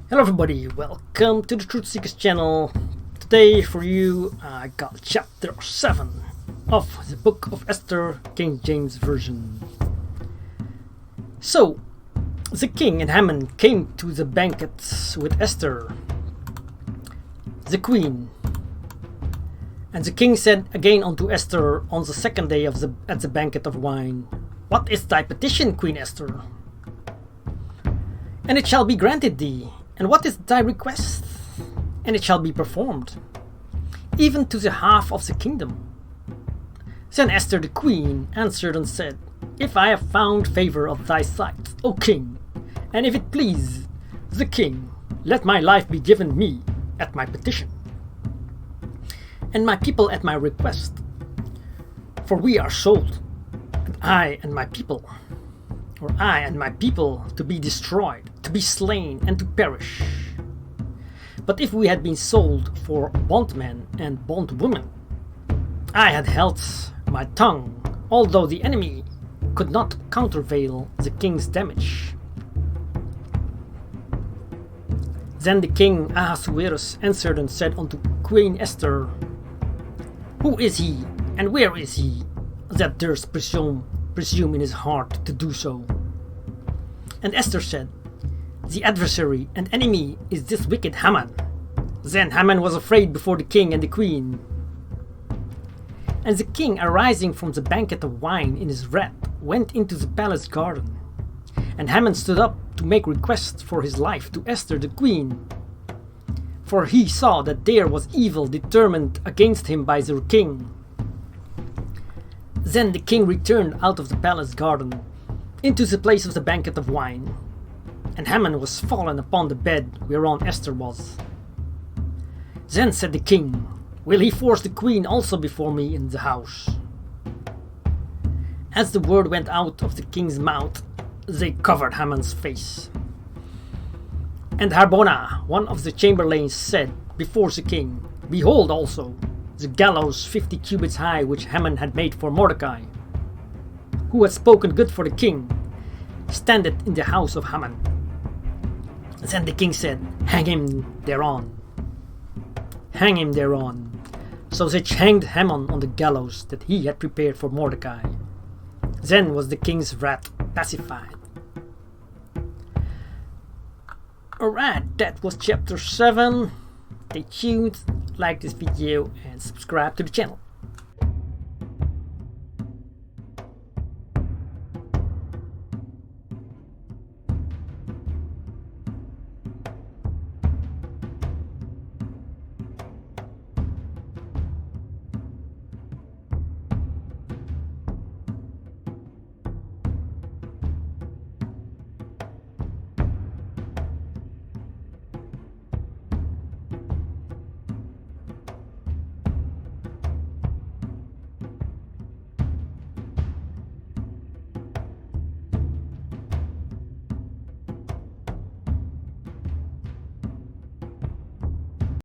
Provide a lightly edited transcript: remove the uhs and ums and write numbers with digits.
Hello everybody, welcome to the Truth Seekers channel. Today for you I got chapter 7 of the Book of Esther, King James Version. So, the king and Haman came to the banquet with Esther, the queen. And the king said again unto Esther on the second day at the banquet of wine, What is thy petition, Queen Esther? And it shall be granted thee. And what is thy request? And it shall be performed, even to the half of the kingdom. Then Esther the queen answered and said, If I have found favor of thy sight, O king, and if it please the king, let my life be given me at my petition, and my people at my request. For we are sold, and I and my people to be destroyed, to be slain, and to perish. But if we had been sold for bondmen and bondwomen, I had held my tongue, although the enemy could not countervail the king's damage. Then the king Ahasuerus answered and said unto Queen Esther, Who is he, and where is he, that durst presume in his heart to do so? And Esther said, The adversary and enemy is this wicked Haman. Then Haman was afraid before the king and the queen. And the king, arising from the banquet of wine in his wrath, went into the palace garden. And Haman stood up to make request for his life to Esther the queen. For he saw that there was evil determined against him by the king. Then the king returned out of the palace garden into the place of the banquet of wine, and Haman was fallen upon the bed whereon Esther was. Then said the king, Will he force the queen also before me in the house? As the word went out of the king's mouth, they covered Haman's face. And Harbona, one of the chamberlains, said before the king, Behold also the gallows 50 cubits high which Haman had made for Mordecai, who had spoken good for the king, standeth in the house of Haman. Then the king said, Hang him thereon. Hang him thereon. So they hanged Haman on the gallows that he had prepared for Mordecai. Then was the king's wrath pacified. Alright, that was chapter 7. Stay tuned, like this video, and subscribe to the channel.